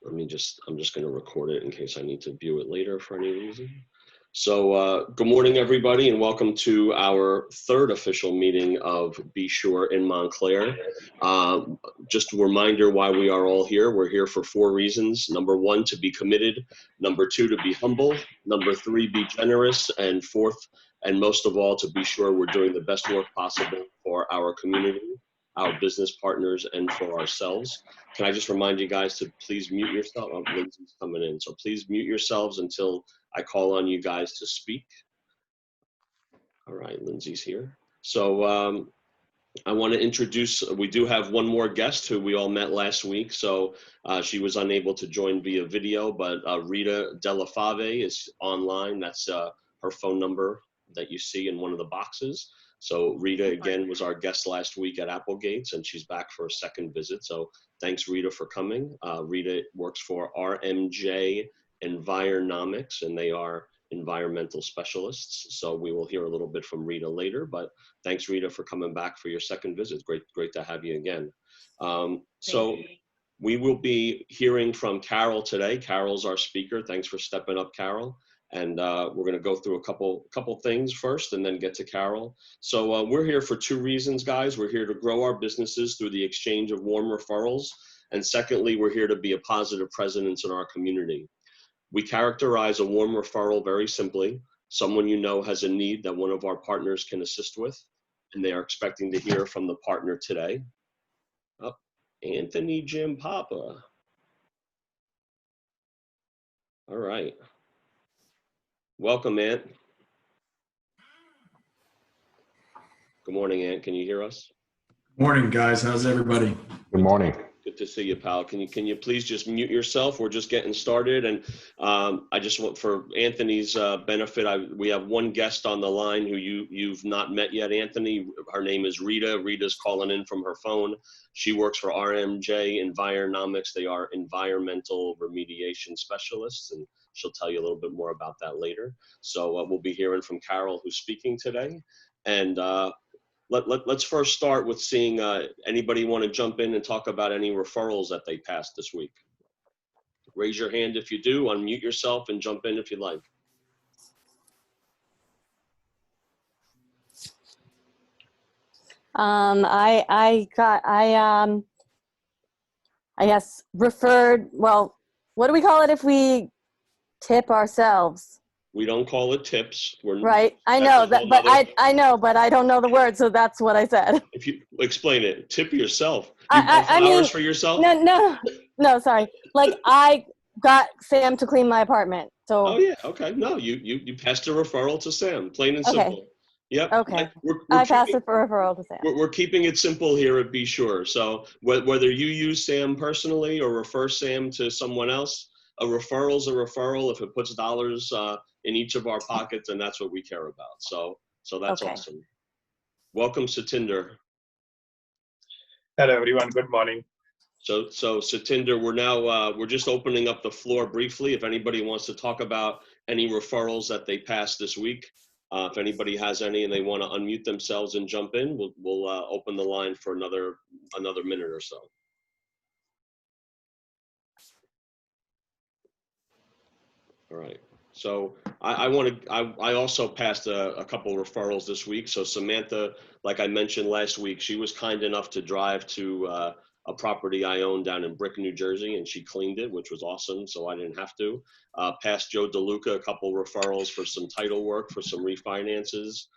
I'm just going to record it in case I need to view it later for any reason. So good morning, everybody, and welcome to our third official meeting of beSure in Montclair. Just a reminder why we are all here. We're here for 4 reasons. Number 1, to be committed. Number 2, to be humble. Number 3, be generous. And 4th, and most of all, to be sure we're doing the best work possible for our community, our business partners, and for ourselves. Can I just remind you guys to please mute yourself? Oh, Lindsay's coming in. So please mute yourselves until I call on you guys to speak. All right, Lindsay's here. So I want to introduce, we do have one more guest who we all met last week. So she was unable to join via video, but Rita Della Fave is online. That's her phone number that you see in one of the boxes. So Rita, again, was our guest last week at Applegate's, and she's back for a second visit. So thanks, Rita, for coming. Rita works for RMJ Environomics, and they are environmental specialists. So we will hear a little bit from Rita later, but thanks, Rita, for coming back for your second visit. Great to have you again. So we will be hearing from Carole today. Carole's our speaker. Thanks for stepping up, Carole. And we're going to go through a couple things first and then get to Carole. So we're here for 2 reasons, guys. We're here to grow our businesses through the exchange of warm referrals. And secondly, we're here to be a positive presence in our community. We characterize a warm referral very simply. Someone you know has a need that one of our partners can assist with, and they are expecting to hear from the partner today. Oh, Anthony Jim Papa. All right. Welcome, Ant. Good morning, Ant. Can you hear us? Morning, guys. How's everybody? Good morning. Good to see you, pal. Can you please just mute yourself? We're just getting started, and I just want, for Anthony's benefit, we have one guest on the line who you've not met yet, Anthony. Her name is Rita. Rita's calling in from her phone. She works for RMJ Environomics. They are environmental remediation specialists, and she'll tell you a little bit more about that later. So we'll be hearing from Carole, who's speaking today, and Let's first start with seeing anybody want to jump in and talk about any referrals that they passed this week. Raise your hand if you do, unmute yourself and jump in if you like. I guess referred, well, what do we call it if we tip ourselves? We don't call it tips. Right. I know that, but I know, but I don't know the word, so that's what I said. If you explain it, tip yourself. I mean, for yourself? No, sorry. Like I got Sam to clean my apartment. So. Oh yeah. Okay. No, you passed a referral to Sam. Plain and simple. Okay. Yep. Okay. I passed a referral to Sam. We're keeping it simple here at beSure. So whether you use Sam personally or refer Sam to someone else, a referral's a referral. If it puts dollars in each of our pockets, and that's what we care about. So that's okay. Awesome. Welcome, Satinder. Hello, everyone. Good morning. So Satinder, we're just opening up the floor briefly. If anybody wants to talk about any referrals that they passed this week, if anybody has any and they want to unmute themselves and jump in, we'll open the line for another minute or so. All right. So I also passed a couple of referrals this week. So Samantha, like I mentioned last week, she was kind enough to drive to a property I own down in Brick, New Jersey, and she cleaned it, which was awesome. So I didn't have to. Passed Joe DeLuca a couple referrals for some title work for some refinances,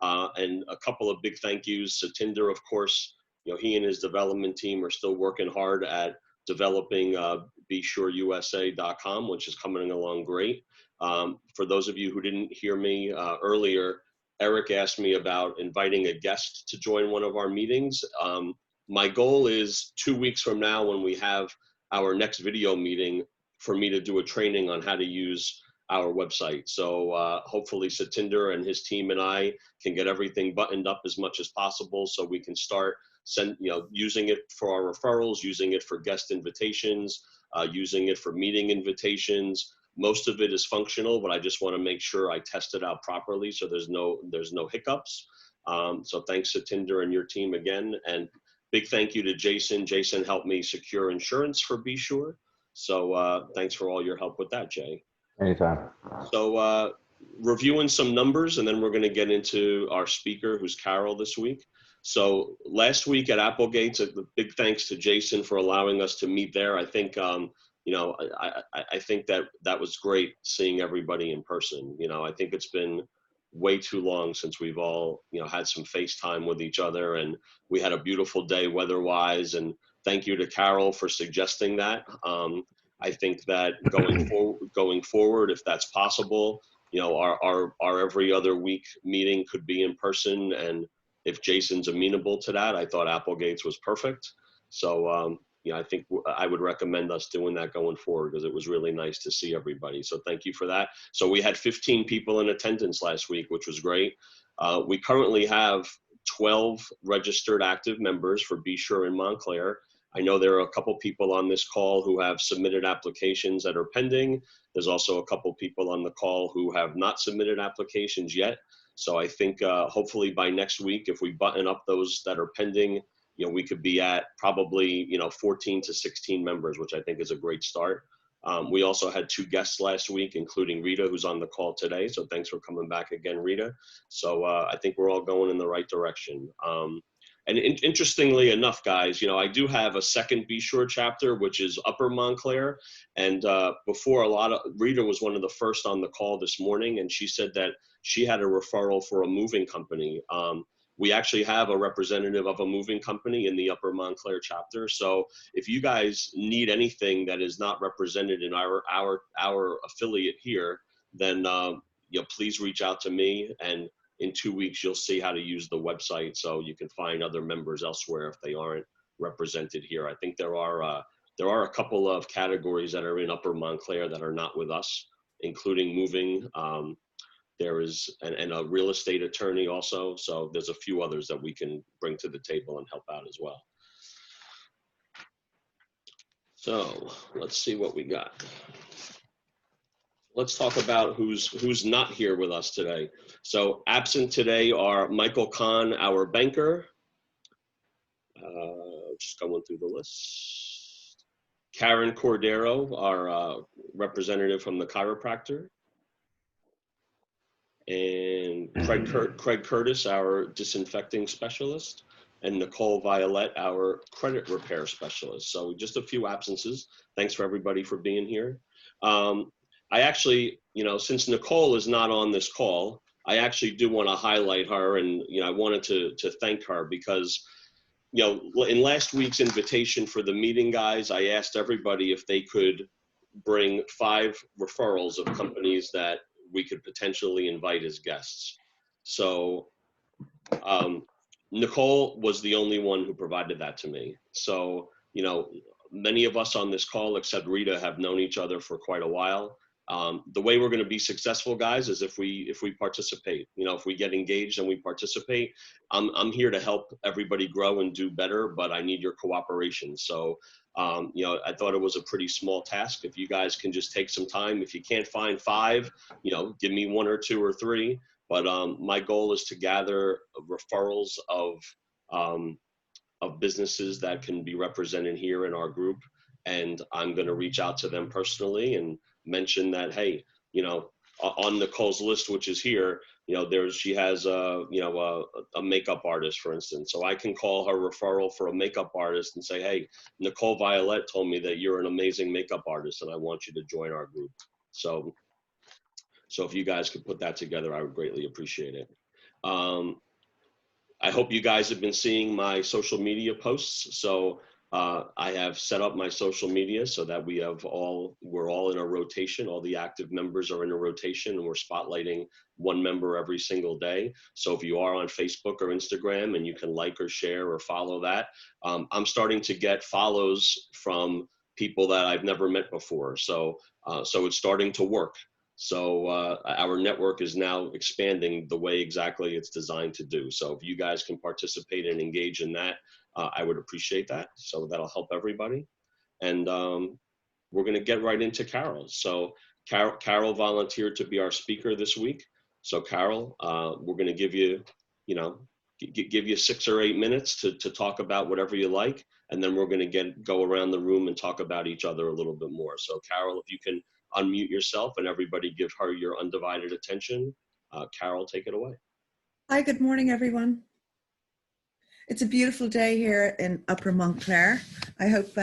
and a couple of big thank yous. Satinder, of course, he and his development team are still working hard at developing beSureUSA.com, which is coming along great. For those of you who didn't hear me earlier, Eric asked me about inviting a guest to join one of our meetings. My goal is 2 weeks from now, when we have our next video meeting, for me to do a training on how to use our website. So hopefully Satinder and his team and I can get everything buttoned up as much as possible so we can start using it for our referrals, using it for guest invitations, using it for meeting invitations. Most of it is functional, but I just want to make sure I test it out properly so there's no hiccups. So thanks, Satinder and your team again. And big thank you to Jason. Jason helped me secure insurance for beSure. So thanks for all your help with that, Jay. Anytime. So reviewing some numbers, and then we're going to get into our speaker, who's Carole this week. So last week at Applegate's, a big thanks to Jason for allowing us to meet there. I think, I think that was great seeing everybody in person. I think it's been way too long since we've all, had some FaceTime with each other, and we had a beautiful day weather-wise. And thank you to Carole for suggesting that. I think that going forward, if that's possible, our every other week meeting could be in person. And if Jason's amenable to that, I thought Applegate's was perfect. So, I think I would recommend us doing that going forward, because it was really nice to see everybody. So thank you for that. So we had 15 people in attendance last week, which was great. We currently have 12 registered active members for beSure in Montclair. I know there are a couple people on this call who have submitted applications that are pending. There's also a couple people on the call who have not submitted applications yet. So I think hopefully by next week, if we button up those that are pending, we could be at probably, 14 to 16 members, which I think is a great start. We also had 2 guests last week, including Rita, who's on the call today. So thanks for coming back again, Rita. So I think we're all going in the right direction. And interestingly enough, guys, I do have a second beSure chapter, which is Upper Montclair. And before Rita was one of the first on the call this morning, and she said that she had a referral for a moving company. We actually have a representative of a moving company in the Upper Montclair chapter. So if you guys need anything that is not represented in our affiliate here, then please reach out to me, and in 2 weeks you'll see how to use the website so you can find other members elsewhere if they aren't represented here. I think there are a couple of categories that are in Upper Montclair that are not with us, including moving. There is and a real estate attorney also. So there's a few others that we can bring to the table and help out as well. So let's see what we got. Let's talk about who's not here with us today. So absent today are Michael Kahn, our banker. Just going through the list. Karen Cordero, our representative from the chiropractor. And Craig Curtis, our disinfecting specialist, and Nicole Violet, our credit repair specialist. So just a few absences. Thanks for everybody for being here. I actually, since Nicole is not on this call, I actually do want to highlight her, and I wanted to thank her because, in last week's invitation for the meeting, guys, I asked everybody if they could bring 5 referrals of companies that we could potentially invite as guests. So Nicole was the only one who provided that to me. So, many of us on this call, except Rita, have known each other for quite a while. The way we're going to be successful, guys, is if we participate. If we get engaged and we participate. I'm here to help everybody grow and do better, but I need your cooperation. So I thought it was a pretty small task. If you guys can just take some time, if you can't find 5, give me 1 or 2 or 3. But my goal is to gather referrals of businesses that can be represented here in our group. And I'm going to reach out to them personally and mention that, hey, on Nicole's list, which is here, she has a makeup artist, for instance. So I can call her referral for a makeup artist and say, hey, Nicole Violet told me that you're an amazing makeup artist and I want you to join our group. So if you guys could put that together, I would greatly appreciate it. I hope you guys have been seeing my social media posts. So I have set up my social media so that we're all in a rotation. All the active members are in a rotation, and we're spotlighting 1 member every single day. So if you are on Facebook or Instagram and you can like or share or follow that, I'm starting to get follows from people that I've never met before. So it's starting to work. So our network is now expanding the way exactly it's designed to do. So if you guys can participate and engage in that, I would appreciate that. So that'll help everybody. And we're going to get right into Carole. So Carole volunteered to be our speaker this week. So Carole, we're going to give you, give you 6 or 8 minutes to talk about whatever you like, and then we're going to go around the room and talk about each other a little bit more. So Carole, if you can unmute yourself and everybody give her your undivided attention. Carole, take it away. Hi, good morning, everyone. It's a beautiful day here in Upper Montclair. I hope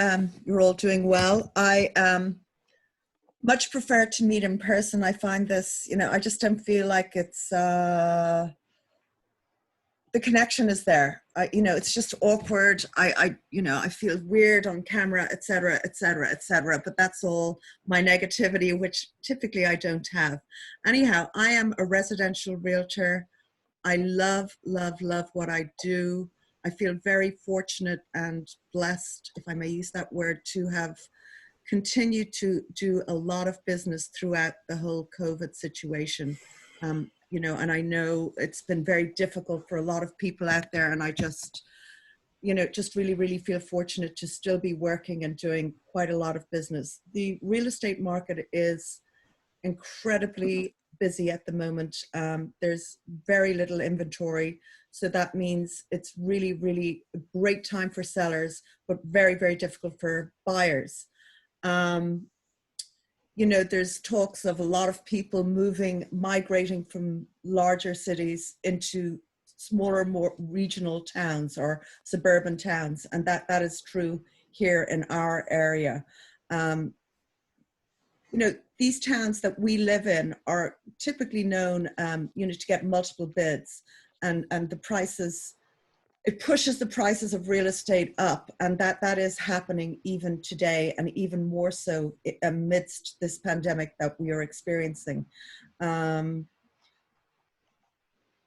you're all doing well. I much prefer to meet in person. I find this, I just don't feel like it's, the connection is there. It's just awkward. I feel weird on camera, et cetera, et cetera, et cetera. But that's all my negativity, which typically I don't have. Anyhow, I am a residential realtor. I love, love, love what I do. I feel very fortunate and blessed, if I may use that word, to have continued to do a lot of business throughout the whole COVID situation. And I know it's been very difficult for a lot of people out there, and I just really, really feel fortunate to still be working and doing quite a lot of business. The real estate market is incredibly busy at the moment. There's very little inventory. So that means it's really, really a great time for sellers, but very, very difficult for buyers. There's talks of a lot of people migrating from larger cities into smaller, more regional towns or suburban towns. And that is true here in our area. These towns that we live in are typically known, to get multiple bids, and the prices, it pushes the prices of real estate up, and that is happening even today, and even more so amidst this pandemic that we are experiencing. In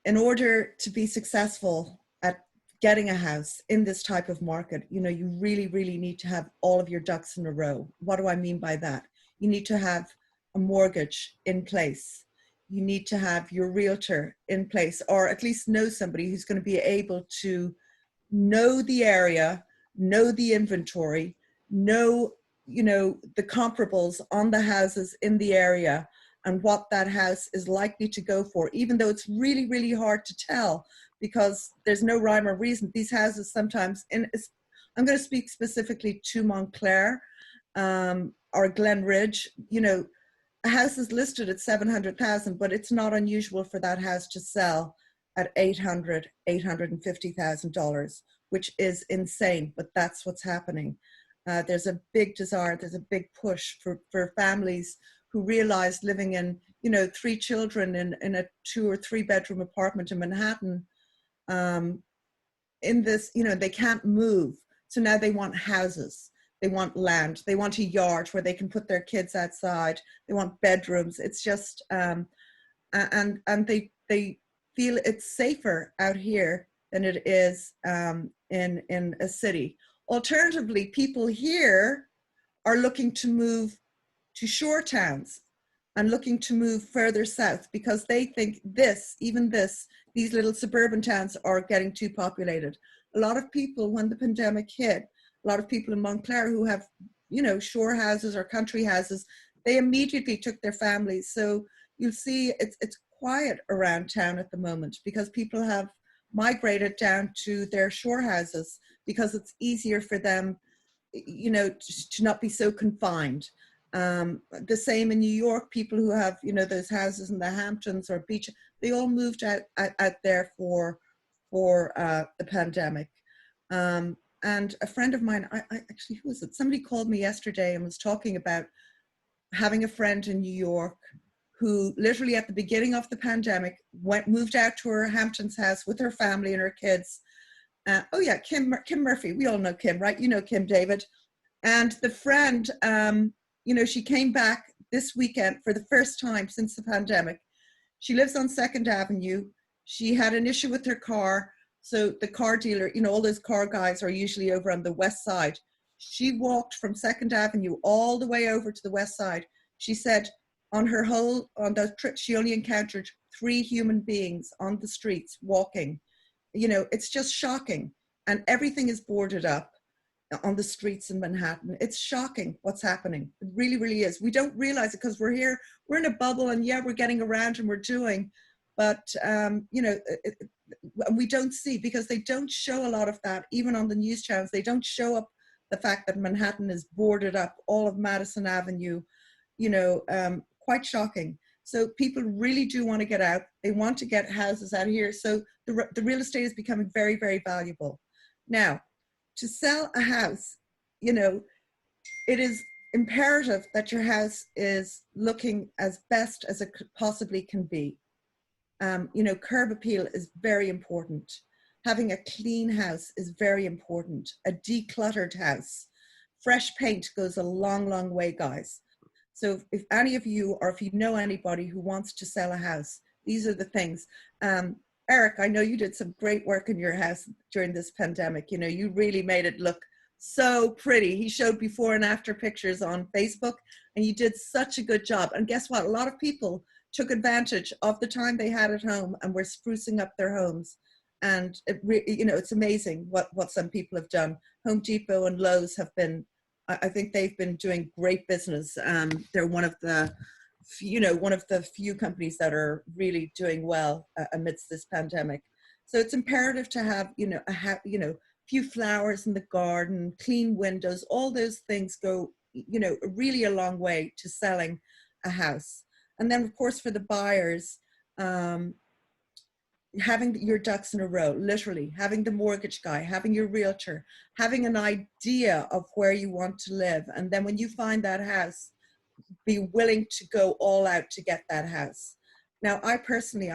order to be successful at getting a house in this type of market, you really, really need to have all of your ducks in a row. What do I mean by that? You need to have a mortgage in place. You need to have your realtor in place, or at least know somebody who's going to be able to know the area, know the inventory, know, the comparables on the houses in the area and what that house is likely to go for, even though it's really, really hard to tell because there's no rhyme or reason. These houses sometimes, I'm going to speak specifically to Montclair, or Glen Ridge, a house is listed at $700,000, but it's not unusual for that house to sell at $850,000, which is insane, but that's what's happening. There's a big desire, there's a big push for families who realize living in, 3 children in a 2 or 3 bedroom apartment in Manhattan, in this, they can't move. So now they want houses. They want land. They want a yard where they can put their kids outside. They want bedrooms. It's just, and they feel it's safer out here than it is in a city. Alternatively, people here are looking to move to shore towns and looking to move further south because they think these little suburban towns are getting too populated. A lot of people, when the pandemic hit, a lot of people in Montclair who have, shore houses or country houses, they immediately took their families. So you'll see it's quiet around town at the moment because people have migrated down to their shore houses because it's easier for them, to not be so confined. The same in New York, people who have, those houses in the Hamptons or beach, they all moved out there for the pandemic. And a friend of mine, I actually, who was it? Somebody called me yesterday and was talking about having a friend in New York who literally at the beginning of the pandemic moved out to her Hamptons house with her family and her kids. Kim Murphy. We all know Kim, right? You know Kim, David. And the friend, she came back this weekend for the first time since the pandemic. She lives on 2nd Avenue. She had an issue with her car. So the car dealer, all those car guys are usually over on the west side. She walked from 2nd Avenue all the way over to the west side. She said on the trip, she only encountered 3 human beings on the streets walking. It's just shocking. And everything is boarded up on the streets in Manhattan. It's shocking what's happening. It really, really is. We don't realize it because we're here, we're in a bubble and we're getting around and we're doing. But, we don't see, because they don't show a lot of that, even on the news channels. They don't show up the fact that Manhattan is boarded up, all of Madison Avenue, quite shocking. So people really do want to get out. They want to get houses out of here. So the real estate is becoming very, very valuable. Now, to sell a house, it is imperative that your house is looking as best as it possibly can be. Curb appeal is very important. Having a clean house is very important. A decluttered house. Fresh paint goes a long, long way, guys. So if any of you, or if you know anybody who wants to sell a house, these are the things. Eric, I know you did some great work in your house during this pandemic. You really made it look so pretty. He showed before and after pictures on Facebook, and you did such a good job. And guess what? A lot of people took advantage of the time they had at home and were sprucing up their homes. And it's amazing what some people have done. Home Depot and Lowe's have been, I think they've been doing great business. They're one of the few companies that are really doing well amidst this pandemic. So it's imperative to have, a few flowers in the garden, clean windows. All those things go, really a long way to selling a house. And then, of course, for the buyers, having your ducks in a row, literally, having the mortgage guy, having your realtor, having an idea of where you want to live. And then when you find that house, be willing to go all out to get that house. Now, I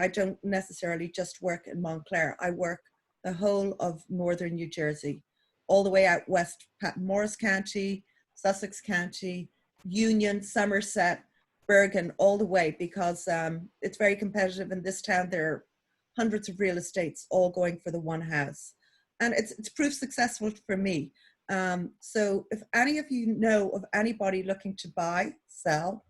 don't necessarily just work in Montclair. I work the whole of northern New Jersey, all the way out west, Morris County, Sussex County, Union, Somerset, Bergen, all the way, because it's very competitive in this town. There are hundreds of real estates all going for the one house. And it's proved successful for me. So if any of you know of anybody looking to buy, sell,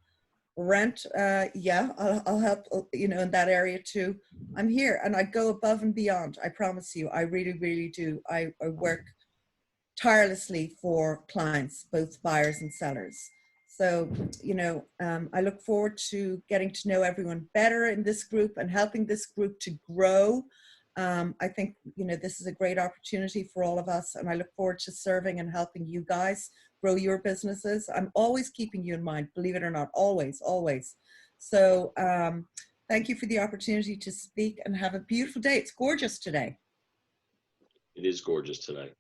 rent, I'll help, in that area too. I'm here, and I go above and beyond. I promise you, I really, really do. I work tirelessly for clients, both buyers and sellers. So, I look forward to getting to know everyone better in this group and helping this group to grow. I think, this is a great opportunity for all of us, and I look forward to serving and helping you guys grow your businesses. I'm always keeping you in mind, believe it or not, always, always. So thank you for the opportunity to speak, and have a beautiful day. It's gorgeous today. It is gorgeous today.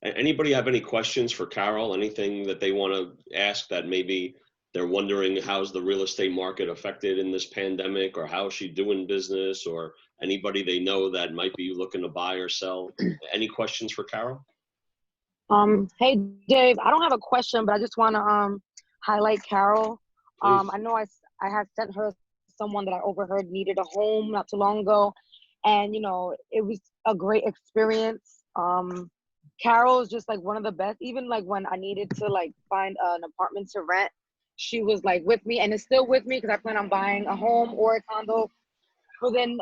Anybody have any questions for Carole? Anything that they want to ask that maybe they're wondering how's the real estate market affected in this pandemic, or how is she doing business, or anybody they know that might be looking to buy or sell? Any questions for Carole? Hey Dave, I don't have a question, but I just want to highlight Carole. I know I had sent her someone that I overheard needed a home not too long ago, and it was a great experience. Carole is just like one of the best. Even like when I needed to like find an apartment to rent, she was like with me, and is still with me, because I plan on buying a home or a condo within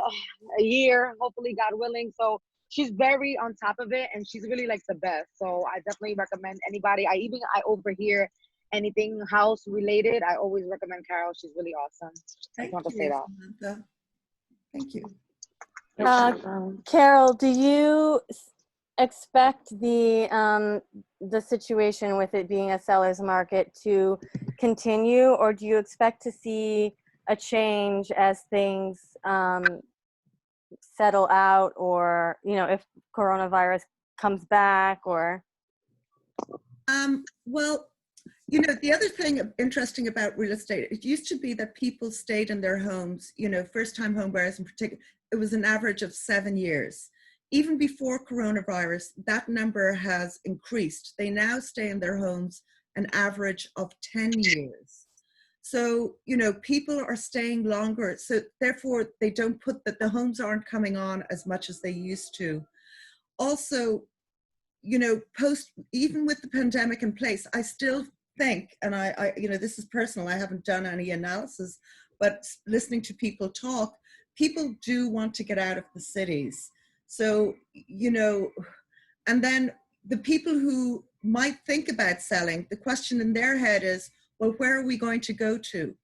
a year, hopefully, God willing. So she's very on top of it, and she's really like the best. So I definitely recommend anybody. I overhear anything house related, I always recommend Carole. She's really awesome. I just want to say that. Samantha. Thank you. Carole, do you expect the situation with it being a seller's market to continue, or do you expect to see a change as things settle out, or if coronavirus comes back, or? Well, the other thing interesting about real estate, it used to be that people stayed in their homes, first-time home buyers in particular, it was an average of 7 years. Even before coronavirus, that number has increased. They now stay in their homes an average of 10 years. So, people are staying longer. So therefore, they don't put that the homes aren't coming on as much as they used to. Also, even with the pandemic in place, I still think, and I this is personal, I haven't done any analysis, but listening to people talk, people do want to get out of the cities. So, and then the people who might think about selling, the question in their head is, well, where are we going to go to?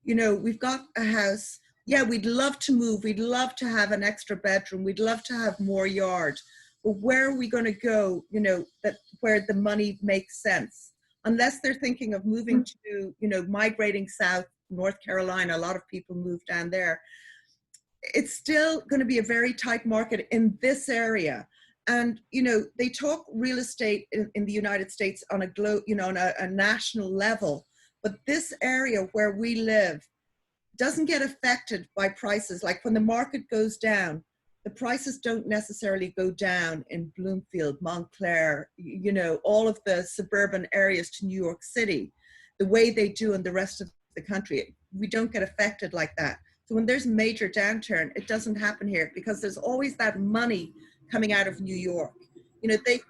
We've got a house, yeah, we'd love to move. We'd love to have an extra bedroom. We'd love to have more yard. But where are we going to go, you know, where the money makes sense? Unless they're thinking of moving to, you know, migrating south, North Carolina, a lot of people move down there. It's still going to be a very tight market in this area. And, you know, they talk real estate in the United States on a you know, on a national level, but this area where we live doesn't get affected by prices. Like when the market goes down, the prices don't necessarily go down in Bloomfield, Montclair, you know, all of the suburban areas to New York City, the way they do in the rest of the country. We don't get affected like that. So when there's major downturn, it doesn't happen here because there's always that money coming out of New York. You know, they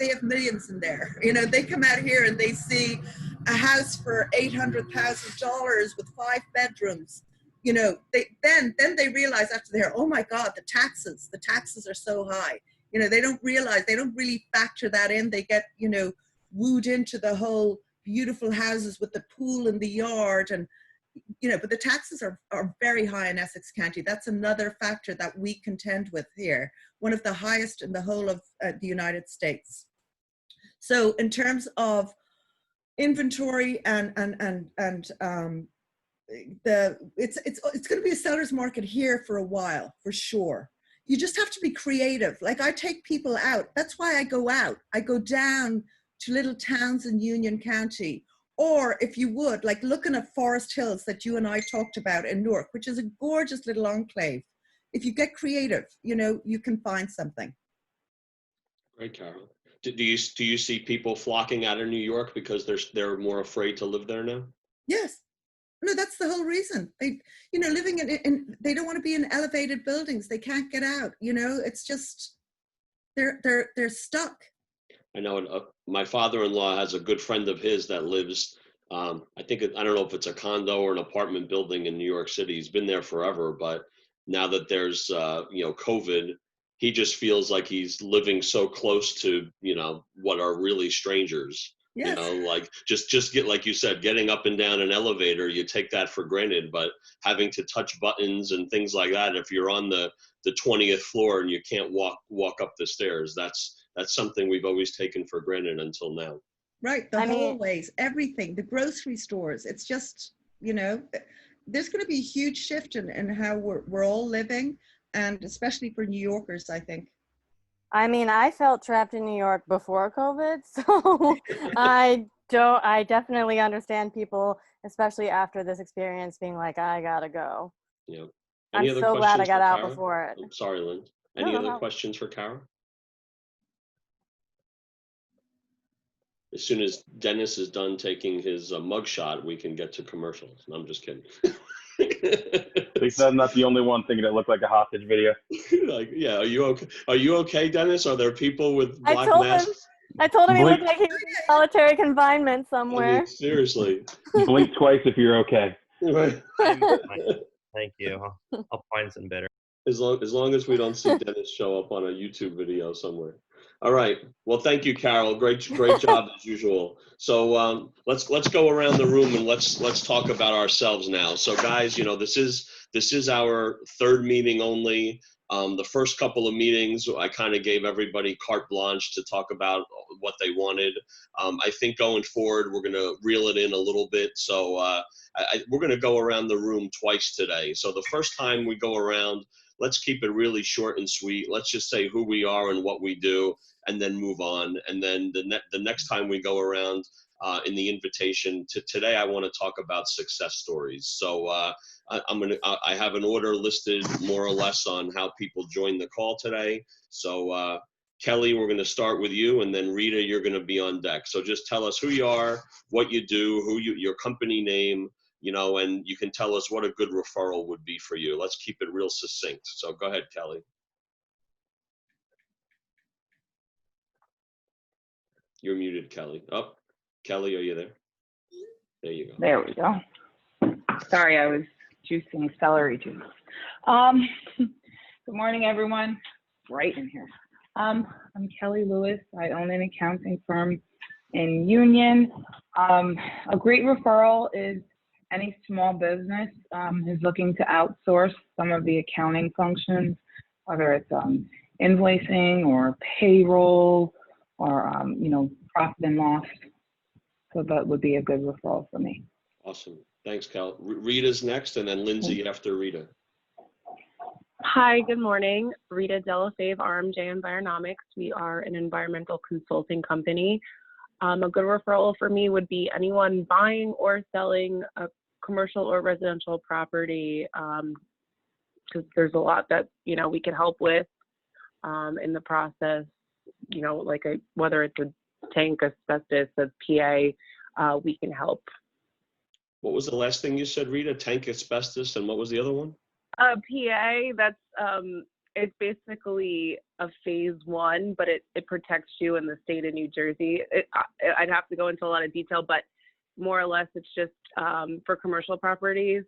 have millions in there. You know, they come out here and they see a house for $800,000 with 5 bedrooms. You know, then they realize after they're, oh my God, the taxes are so high. You know, they don't realize, they don't really factor that in. They get, you know, wooed into the whole beautiful houses with the pool in the yard, and, you know, but the taxes are very high in Essex County. That's another factor that we contend with here, one of the highest in the whole of the United States. So in terms of inventory and it's going to be a seller's market here for a while, for sure. You just have to be creative. Like, I take people out. That's why I go out. I go down to little towns in Union County. Or if you would, like looking at Forest Hills that you and I talked about in Newark, which is a gorgeous little enclave. If you get creative, you know, you can find something. Great, Carol. Do you see people flocking out of New York because they're more afraid to live there now? Yes. No, that's the whole reason. They, you know, living in they don't want to be in elevated buildings. They can't get out. You know, it's just they're stuck. I know my father-in-law has a good friend of his that lives, I don't know if it's a condo or an apartment building in New York City. He's been there forever, but now that there's, you know, COVID, he just feels like he's living so close to, you know, what are really strangers. Yes. You know, like just get, like you said, getting up and down an elevator, you take that for granted, but having to touch buttons and things like that, if you're on the 20th floor and you can't walk up the stairs, that's something we've always taken for granted until now. Right. The hallways, everything, the grocery stores. It's just, you know, there's going to be a huge shift in how we're all living, and especially for New Yorkers, I think. I mean, I felt trapped in New York before COVID, so I definitely understand people, especially after this experience, being like, I gotta go. Yeah. I'm so glad I got out before it. I'm sorry, Lynn. Any other questions for Carol? As soon as Dennis is done taking his mugshot, we can get to commercials. No, I'm just kidding. At least I'm not the only one thinking it looked like a hostage video. Like, yeah, are you okay? Are you okay, Dennis? Are there people with black masks? I told him he looked like he was in solitary confinement somewhere. I mean, seriously. Blink twice if you're okay. Right. Thank you. I'll find some better. As long as we don't see Dennis show up on a YouTube video somewhere. All right. Well, thank you, Carol. Great job as usual. So let's go around the room and let's talk about ourselves now. So, guys, you know, this is our third meeting only. The first couple of meetings, I kind of gave everybody carte blanche to talk about what they wanted. I think going forward, we're going to reel it in a little bit. So we're going to go around the room twice today. So the first time we go around, let's keep it really short and sweet. Let's just say who we are and what we do, and then move on. And then the next time we go around in the invitation to today, I want to talk about success stories. So I have an order listed more or less on how people join the call today. So Kelly, we're going to start with you, and then Rita, you're going to be on deck. So just tell us who you are, what you do, your company name, you know, and you can tell us what a good referral would be for you. Let's keep it real succinct. So go ahead, Kelly. You're muted, Kelly. Oh, Kelly, are you there? There you go. There we go. Sorry, I was juicing celery juice. Good morning, everyone. Bright in here. I'm Kelly Lewis. I own an accounting firm in Union. A great referral is any small business is looking to outsource some of the accounting functions, whether it's invoicing or payroll or profit and loss. So that would be a good referral for me. Awesome. Thanks, Cal. Rita's next, and then Lindsay after Rita. Hi, good morning. Rita Delafave, RMJ Environomics. We are an environmental consulting company. A good referral for me would be anyone buying or selling a commercial or residential property, because there's a lot that, we can help with in the process, like whether it's a tank, asbestos, a PA, we can help. What was the last thing you said, Rita? Tank, asbestos, and what was the other one? PA, that's it's basically a phase 1, but it protects you in the state of New Jersey. I'd have to go into a lot of detail, but more or less it's just for commercial properties.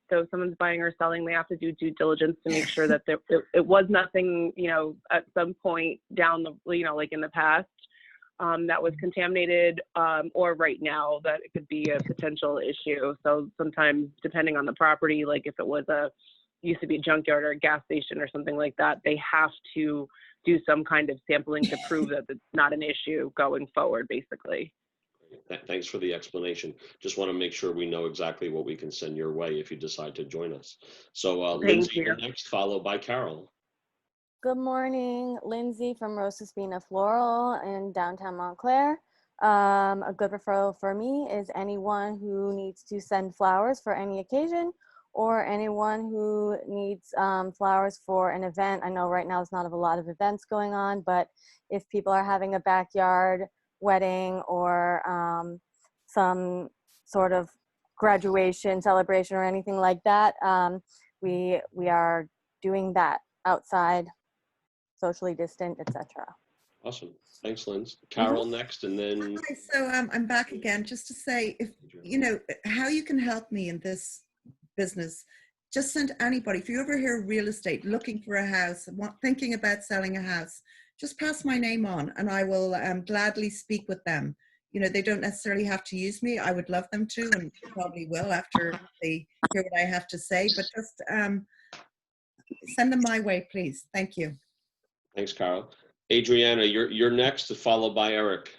So if someone's buying or selling, they have to do due diligence to make sure that it was nothing, at some point down the, like in the past, that was contaminated, or right now that it could be a potential issue. So sometimes depending on the property, like if it was used to be a junkyard or a gas station or something like that, they have to do some kind of sampling to prove that it's not an issue going forward, basically. Thanks for the explanation. Just want to make sure we know exactly what we can send your way if you decide to join us. So Lindsay, you're next, followed by Carol. Good morning, Lindsay from Rosaspina Floral in downtown Montclair. A good referral for me is anyone who needs to send flowers for any occasion, or anyone who needs flowers for an event. I know right now there's not a lot of events going on, but if people are having a backyard wedding or some sort of graduation celebration or anything like that, we are doing that outside, socially distant, etc. Awesome. Thanks, Linz. Carol next, and then... Hi, so I'm back again just to say, if how you can help me in this business, just send anybody. If you ever hear real estate, looking for a house, thinking about selling a house, just pass my name on and I will gladly speak with them. They don't necessarily have to use me. I would love them to, and probably will after they hear what I have to say, but just send them my way, please. Thank you. Thanks, Carol. Adriana, you're next, followed by Eric.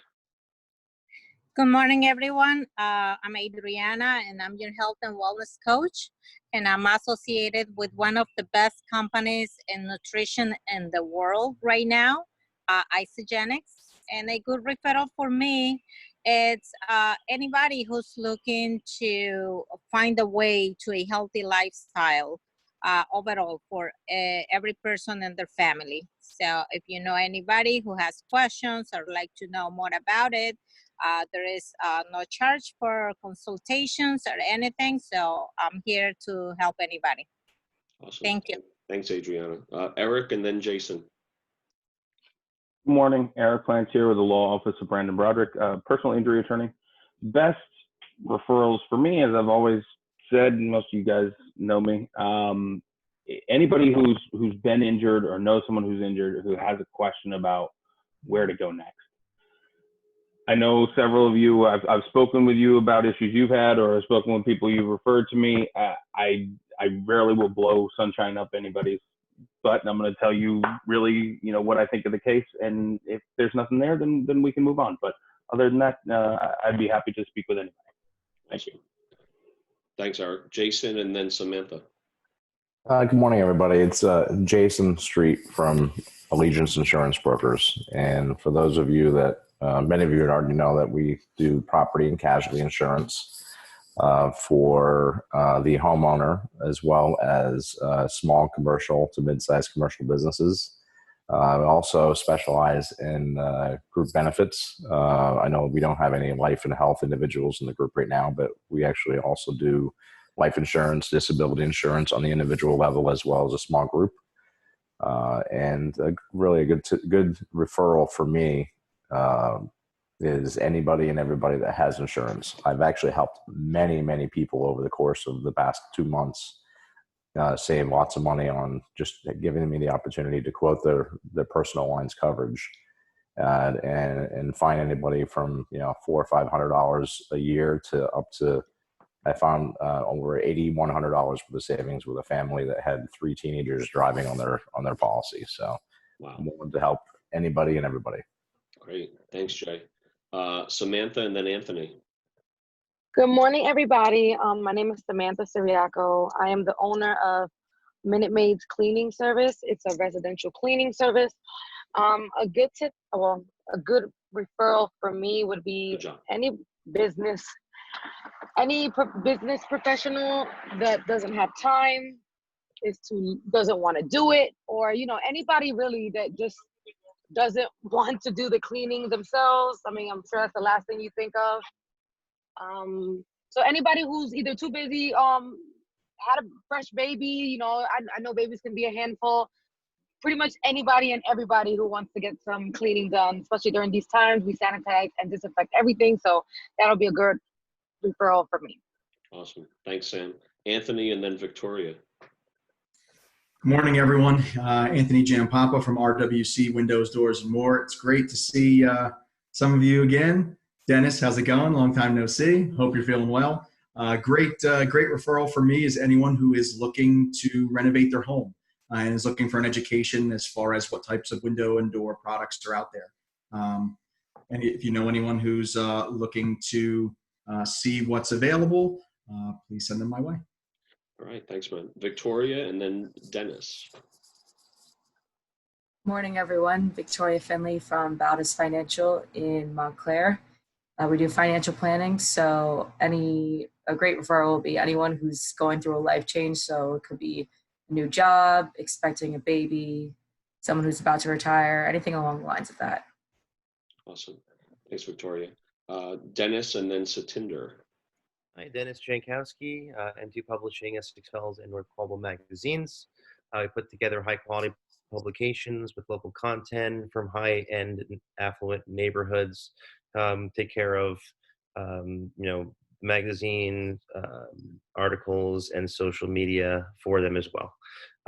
Good morning, everyone. I'm Adriana, and I'm your health and wellness coach, and I'm associated with one of the best companies in nutrition in the world right now, Isogenics. And a good referral for me, it's anybody who's looking to find a way to a healthy lifestyle overall for every person and their family. So if you know anybody who has questions or like to know more about it, there is no charge for consultations or anything. So I'm here to help anybody. Awesome. Thank you. Thanks, Adriana. Eric, and then Jason. Good morning, Eric Plantier with the Law Office of Brandon Broderick, personal injury attorney. Best referrals for me, as I've always said, and most of you guys know me, anybody who's been injured or knows someone who's injured who has a question about where to go next. I know several of you, I've spoken with you about issues you've had, or I've spoken with people you've referred to me. I rarely will blow sunshine up anybody's butt, and I'm going to tell you really, what I think of the case. And if there's nothing there, then we can move on. But other than that, I'd be happy to speak with anybody. Thank you. Thanks, Eric. Jason, and then Samantha. Good morning, everybody. It's Jason Street from Allegiance Insurance Brokers. And for those of you that, many of you already know that we do property and casualty insurance for the homeowner, as well as small commercial to mid-sized commercial businesses. We also specialize in group benefits. I know we don't have any life and health individuals in the group right now, but we actually also do life insurance, disability insurance on the individual level, as well as a small group. And really a good referral for me is anybody and everybody that has insurance. I've actually helped many people over the course of the past 2 months save lots of money on just giving me the opportunity to quote their personal lines coverage, and find anybody from $400 or $500 a year to up to I found over $8,100 for the savings with a family that had 3 teenagers driving on their policy. So Wow. I'm willing to help anybody and everybody. Great. Thanks, Jay. Samantha and then Anthony. Good morning, everybody. My name is Samantha Siriaco. I am the owner of Minute Maid's Cleaning Service. It's a residential cleaning service. A good tip, well, a good referral for me would be any business professional that doesn't have time, doesn't want to do it, or anybody really that just doesn't want to do the cleaning themselves. I mean, I'm sure that's the last thing you think of. So anybody who's either too busy, had a fresh baby, I know babies can be a handful. Pretty much anybody and everybody who wants to get some cleaning done, especially during these times. We sanitize and disinfect everything, so that'll be a good referral for me. Awesome. Thanks, Sam. Anthony and then Victoria. Good morning, everyone. Anthony Giampapa from RWC Windows, Doors, and More. It's great to see some of you again. Dennis, how's it going? Long time no see. Hope you're feeling well. Great referral for me is anyone who is looking to renovate their home and is looking for an education as far as what types of window and door products are out there. And if you know anyone who's looking to see what's available, please send them my way. All right, thanks, man. Victoria and then Dennis. Morning, everyone. Victoria Finley from Baldus Financial in Montclair. We do financial planning, so a great referral will be anyone who's going through a life change. So it could be a new job, expecting a baby, someone who's about to retire, anything along the lines of that. Awesome. Thanks, Victoria. Dennis and then Satinder. Hi, Dennis Jankowski, N2 Publishing, Essex Fells, and North Colville magazines. I put together high-quality publications with local content from high-end affluent neighborhoods. Take care of, magazine articles and social media for them as well.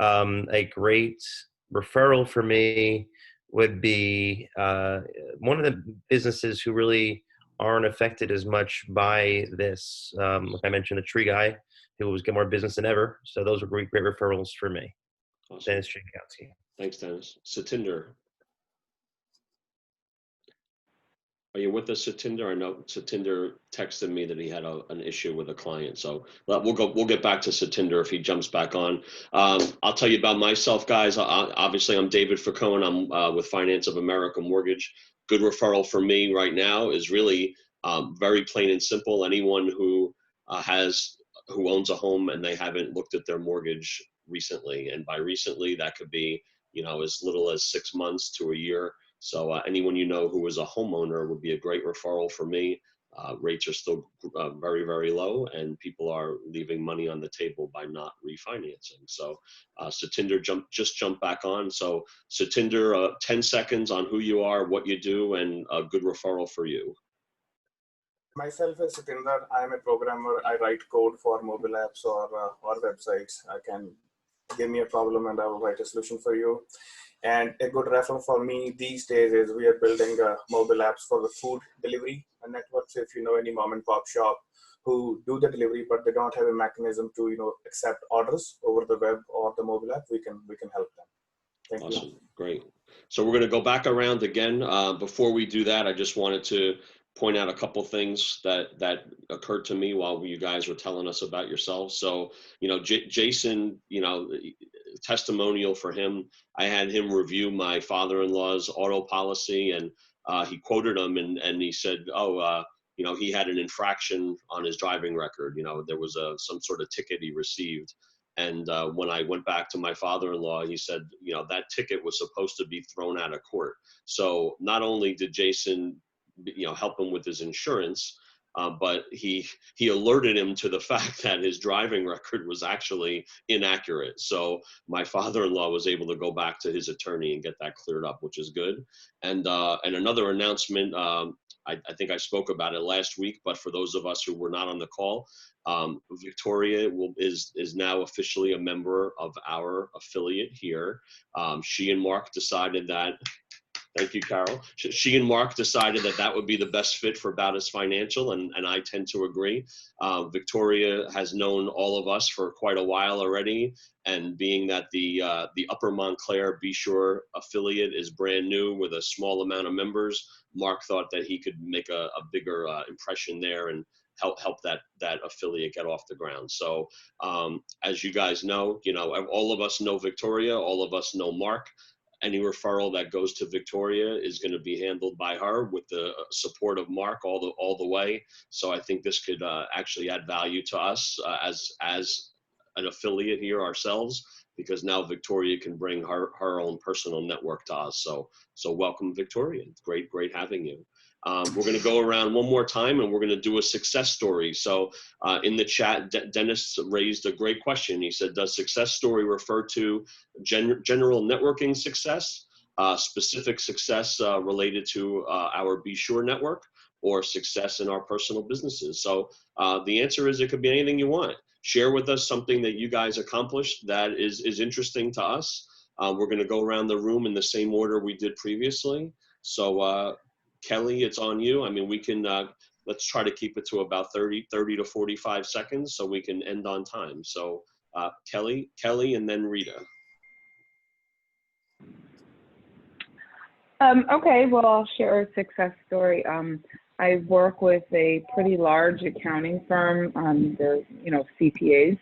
A great referral for me would be one of the businesses who really aren't affected as much by this. Like I mentioned, the tree guy who was getting more business than ever. So those are great referrals for me. Awesome. Dennis Jankowski. Thanks, Dennis. Satinder. Are you with us, Satinder? I know Satinder texted me that he had an issue with a client, so we'll get back to Satinder if he jumps back on. I'll tell you about myself, guys. Obviously, I'm David Facone. I'm with Finance of America Mortgage. Good referral for me right now is really very plain and simple. Anyone who owns a home and they haven't looked at their mortgage recently, and by recently that could be as little as 6 months to a year. So anyone who is a homeowner would be a great referral for me. Rates are still very, very low, and people are leaving money on the table by not refinancing. So Satinder just jump back on. So Satinder, 10 seconds on who you are, what you do, and a good referral for you. Myself is Satinder. I am a programmer. I write code for mobile apps or websites. I can give me a problem and I will write a solution for you. And a good referral for me these days is we are building mobile apps for the food delivery networks. If you know any mom and pop shop who do the delivery, but they don't have a mechanism to accept orders over the web or the mobile app, we can help them. Thank you. Awesome, great. So we're going to go back around again. Before we do that, I just wanted to point out a couple things that occurred to me while you guys were telling us about yourselves. So, Jason, testimonial for him. I had him review my father-in-law's auto policy, and he quoted him, and he said, he had an infraction on his driving record. There was some sort of ticket he received. And when I went back to my father-in-law, he said, that ticket was supposed to be thrown out of court. So not only did Jason, help him with his insurance, but he alerted him to the fact that his driving record was actually inaccurate. So my father-in-law was able to go back to his attorney and get that cleared up, which is good. And another announcement, I think I spoke about it last week, but for those of us who were not on the call, Victoria is now officially a member of our affiliate here. She and Mark decided that Thank you, Carol. She and Mark decided that that would be the best fit for Bautis Financial, and I tend to agree. Victoria has known all of us for quite a while already, and being that the Upper Montclair beSure affiliate is brand new with a small amount of members, Mark thought that he could make a bigger impression there and help that affiliate get off the ground. So as you guys know, all of us know Victoria, all of us know Mark. Any referral that goes to Victoria is going to be handled by her with the support of Mark all the way. So I think this could actually add value to us as an affiliate here ourselves, because now Victoria can bring her own personal network to us. So welcome, Victoria. It's great having you. We're going to go around one more time and we're going to do a success story. So in the chat, Dennis raised a great question. He said, does success story refer to general networking success, specific success related to our beSure network, or success in our personal businesses? So the answer is it could be anything you want. Share with us something that you guys accomplished that is interesting to us. We're going to go around the room in the same order we did previously. So Kelly, it's on you. I mean, we can, let's try to keep it to about 30 to 45 seconds so we can end on time. So Kelly, and then Rita. Okay, well, I'll share a success story. I work with a pretty large accounting firm. They're, CPAs.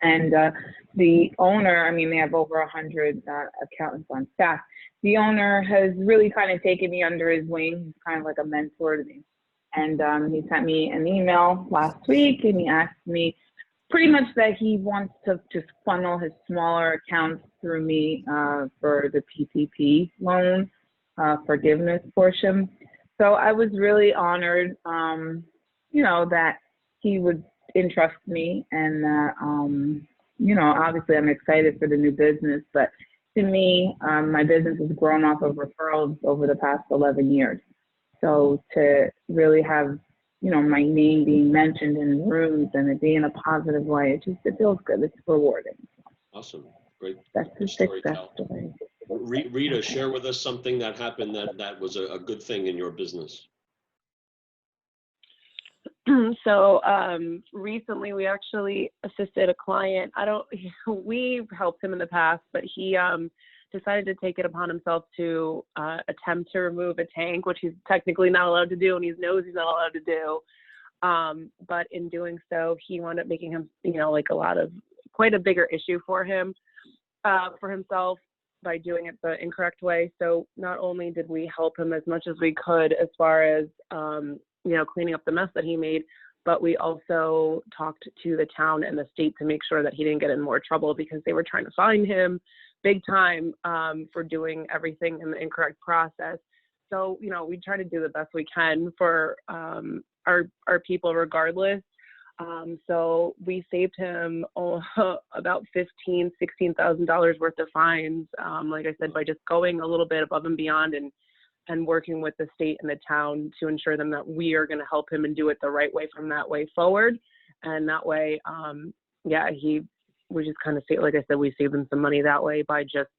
And the owner, I mean, they have over 100 accountants on staff. The owner has really kind of taken me under his wing. He's kind of like a mentor to me. And he sent me an email last week, and he asked me pretty much that he wants to just funnel his smaller accounts through me for the PPP loan forgiveness portion. So I was really honored, that he would entrust me, and obviously I'm excited for the new business, but to me, my business has grown off of referrals over the past 11 years. So to really have, my name being mentioned in rooms and it being a positive way, it feels good. It's rewarding. Awesome. Great. That's the success story. Rita, share with us something that happened that was a good thing in your business. So recently we actually assisted a client. We've helped him in the past, but he decided to take it upon himself to attempt to remove a tank, which he's technically not allowed to do, and he knows he's not allowed to do. But in doing so, he wound up making him, quite a bigger issue for him, for himself, by doing it the incorrect way. So not only did we help him as much as we could as far as cleaning up the mess that he made, but we also talked to the town and the state to make sure that he didn't get in more trouble, because they were trying to fine him big time for doing everything in the incorrect process. So, we try to do the best we can for our people regardless. So we saved him about $16,000 worth of fines, like I said, by just going a little bit above and beyond and working with the state and the town to ensure them that we are going to help him and do it the right way from that way forward. And that way, we just kind of like I said, we saved him some money that way by just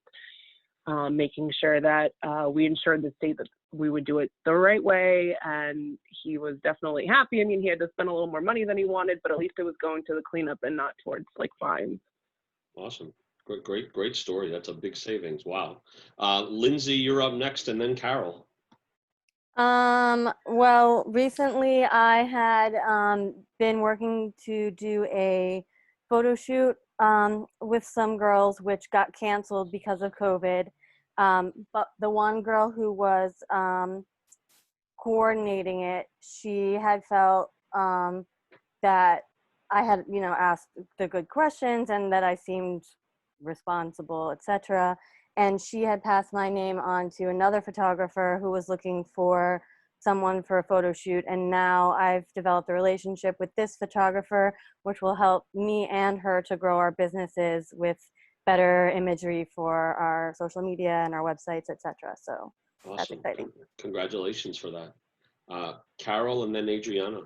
making sure that we ensured the state that we would do it the right way. And he was definitely happy. I mean, he had to spend a little more money than he wanted, but at least it was going to the cleanup and not towards fines. Awesome. Great story. That's a big savings. Wow. Lindsay, you're up next, and then Carol. Well, recently I had been working to do a photo shoot with some girls, which got canceled because of COVID. But the one girl who was coordinating it, she had felt that I had, asked the good questions and that I seemed responsible, etc. And she had passed my name on to another photographer who was looking for someone for a photo shoot. And now I've developed a relationship with this photographer, which will help me and her to grow our businesses with better imagery for our social media and our websites, etc. So awesome. That's exciting. Congratulations for that. Carol, and then Adriana.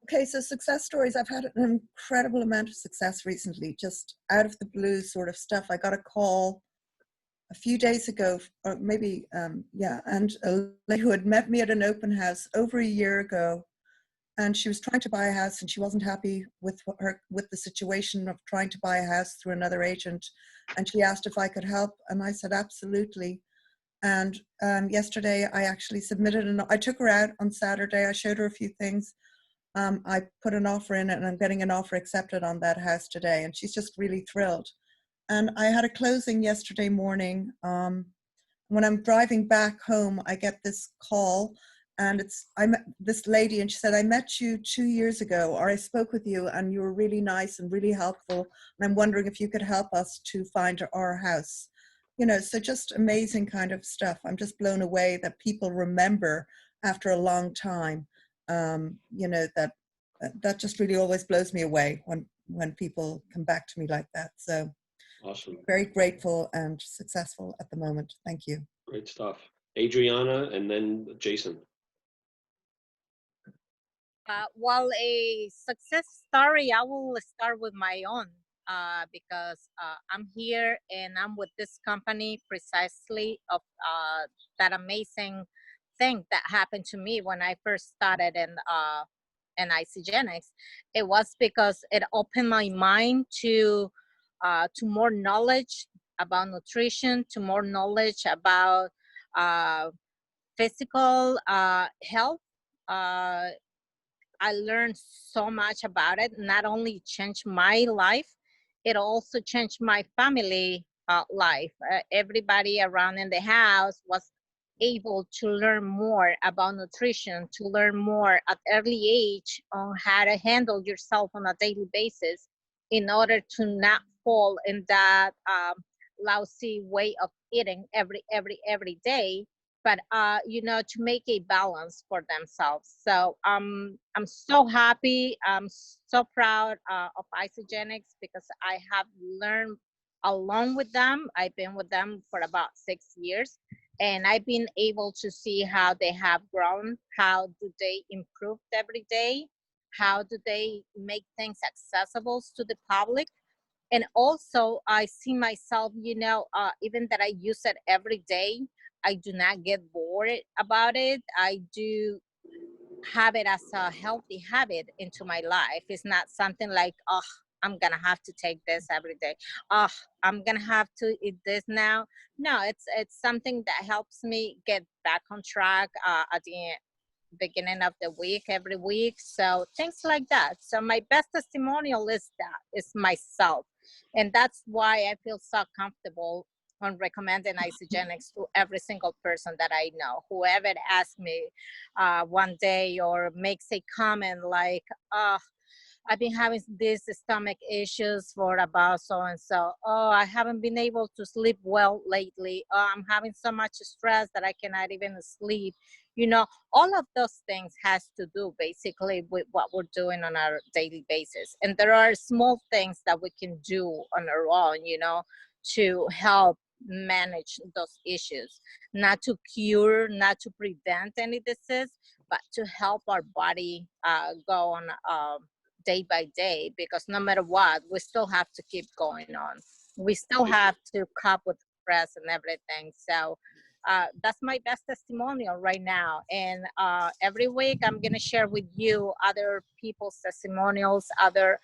Okay, so success stories. I've had an incredible amount of success recently, just out of the blue sort of stuff. I got a call a few days ago, or maybe, yeah, and a lady who had met me at an open house over a year ago, and she was trying to buy a house and she wasn't happy with the situation of trying to buy a house through another agent. And she asked if I could help, and I said, absolutely. And yesterday I actually submitted, I took her out on Saturday. I showed her a few things. I put an offer in and I'm getting an offer accepted on that house today. And she's just really thrilled. And I had a closing yesterday morning. When I'm driving back home, I get this call, and I met this lady, and she said, I met you 2 years ago, or I spoke with you, and you were really nice and really helpful. And I'm wondering if you could help us to find our house. You know, so just amazing kind of stuff. I'm just blown away that people remember after a long time. You know, that just really always blows me away when people come back to me like that. So. Awesome. Very grateful and successful at the moment. Thank you. Great stuff. Adriana and then Jason. Well, a success story, I will start with my own because I'm here and I'm with this company precisely of that amazing thing that happened to me when I first started in Isagenix. It was because it opened my mind to more knowledge about nutrition, to more knowledge about physical health. I learned so much about it. Not only changed my life, it also changed my family life. Everybody around in the house was able to learn more about nutrition, to learn more at early age on how to handle yourself on a daily basis in order to not fall in that lousy way of eating every day, but you know, to make a balance for themselves. So I'm so happy. I'm so proud of Isagenix because I have learned along with them. I've been with them for about 6 years, and I've been able to see how they have grown, how do they improve every day, how do they make things accessible to the public. And also I see myself, you know, even that I use it every day, I do not get bored about it. I do have it as a healthy habit into my life. It's not something like, oh, I'm gonna have to take this every day. Oh, I'm gonna have to eat this now. No, it's something that helps me get back on track at the beginning of the week, every week. So things like that. So my best testimonial is myself. And that's why I feel so comfortable on recommending Isagenix to every single person that I know. Whoever asks me one day or makes a comment like, I've been having these stomach issues for about so-and-so. Oh, I haven't been able to sleep well lately. Oh, I'm having so much stress that I cannot even sleep. You know, all of those things has to do basically with what we're doing on our daily basis. And there are small things that we can do on our own, you know, to help manage those issues, not to cure, not to prevent any disease, but to help our body go on day by day, because no matter what, we still have to keep going on. We still have to cope with stress and everything. So that's my best testimonial right now. And every week I'm going to share with you other people's testimonials, other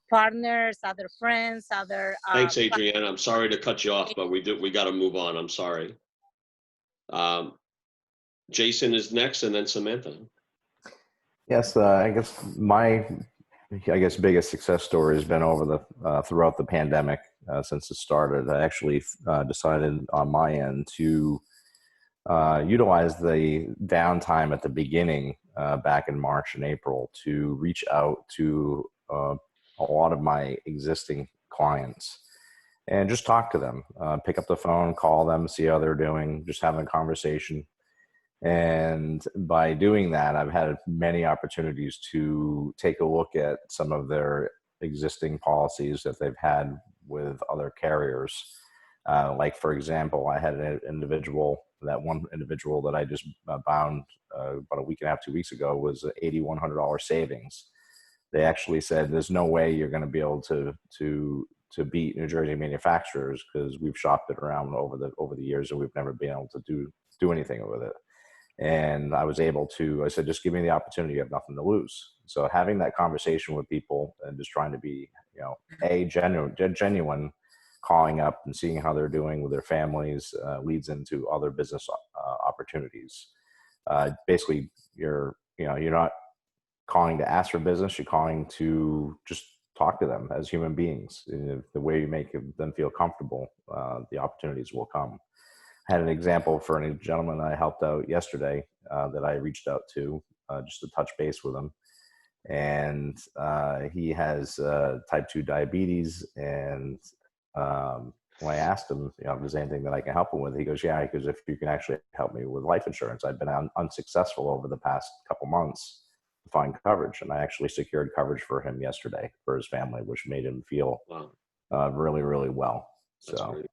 partners, other friends, other. Thanks, Adrienne. I'm sorry to cut you off, but we got to move on. I'm sorry. Jason is next, and then Samantha. Yes, I guess my biggest success story has been over the throughout the pandemic since it started. I actually decided on my end to utilize the downtime at the beginning back in March and April to reach out to a lot of my existing clients and just talk to them, pick up the phone, call them, see how they're doing, just having a conversation. And by doing that, I've had many opportunities to take a look at some of their existing policies that they've had with other carriers. Like, for example, I had one individual that I just bound about a week and a half, 2 weeks ago, was $8,100 savings. They actually said, there's no way you're going to be able to beat New Jersey manufacturers because we've shopped it around over the years and we've never been able to do anything with it. And I was able to, I said, just give me the opportunity. You have nothing to lose. So having that conversation with people and just trying to be, genuine, calling up and seeing how they're doing with their families leads into other business opportunities. Basically, you're not calling to ask for business. You're calling to just talk to them as human beings. The way you make them feel comfortable, the opportunities will come. I had an example for a gentleman I helped out yesterday that I reached out to just to touch base with him. And he has type 2 diabetes. And when I asked him, if there's anything that I can help him with, he goes, yeah, because if you can actually help me with life insurance. I've been unsuccessful over the past couple months to find coverage. And I actually secured coverage for him yesterday for his family, which made him feel really, really well. That's so. great.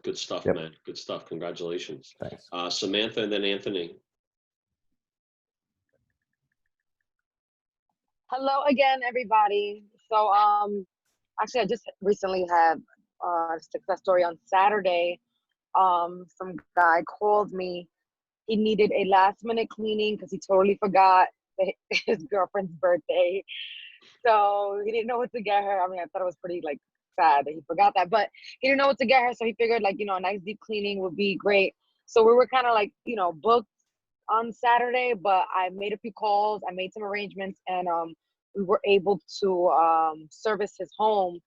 Good stuff, Yep. man. Good stuff. Congratulations. Thanks. Samantha and then Anthony. Hello again, everybody. So, actually, I just recently had a success story on Saturday. Some guy called me. He needed a last-minute cleaning because he totally forgot his girlfriend's birthday. So he didn't know what to get her. I mean, I thought it was pretty sad that he forgot that, but he didn't know what to get her. So he figured a nice deep cleaning would be great. So we were kind of booked on Saturday, but I made a few calls. I made some arrangements and we were able to service his home.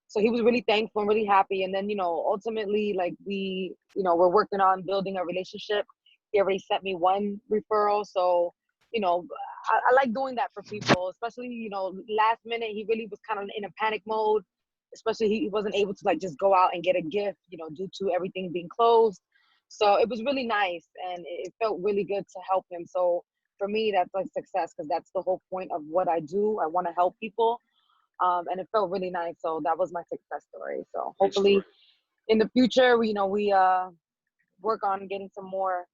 So he was really thankful and really happy. And then, ultimately we're working on building a relationship. He already sent me one referral. So, I like doing that for people, especially, last minute, he really was kind of in a panic mode, especially he wasn't able to just go out and get a gift, due to everything being closed. So it was really nice and it felt really good to help him. So for me, that's success because that's the whole point of what I do. I want to help people. And it felt really nice. So that was my success story. So hopefully in the future, we work on doing some more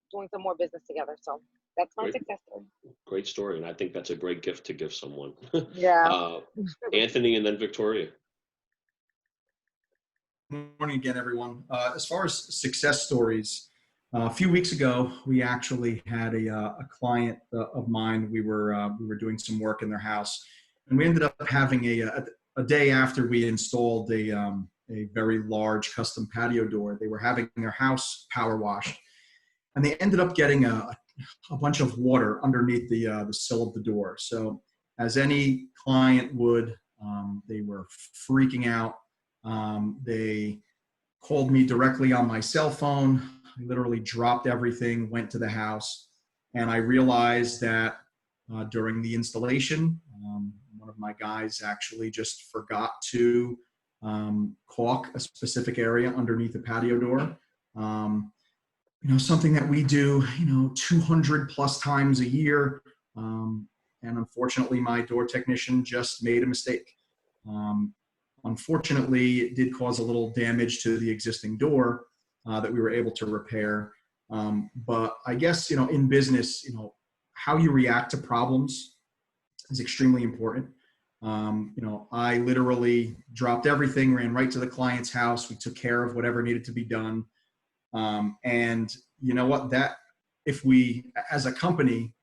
business together. So that's my success story. Great story. And I think that's a great gift to give someone. Yeah. Anthony and then Victoria. Good morning again, everyone. As far as success stories, a few weeks ago, we actually had a client of mine. We were doing some work in their house, and we ended up having a day after we installed a very large custom patio door. They were having their house power washed, and they ended up getting a bunch of water underneath the sill of the door. So, as any client would, they were freaking out. They called me directly on my cell phone. I literally dropped everything, went to the house, and I realized that during the installation, one of my guys actually just forgot to caulk a specific area underneath the patio door. Something that we do, 200 plus times a year. And unfortunately, my door technician just made a mistake. Unfortunately, it did cause a little damage to the existing door that we were able to repair. But I guess, in business, how you react to problems is extremely important. I literally dropped everything, ran right to the client's house. We took care of whatever needed to be done. And you know what, that if we, as a company,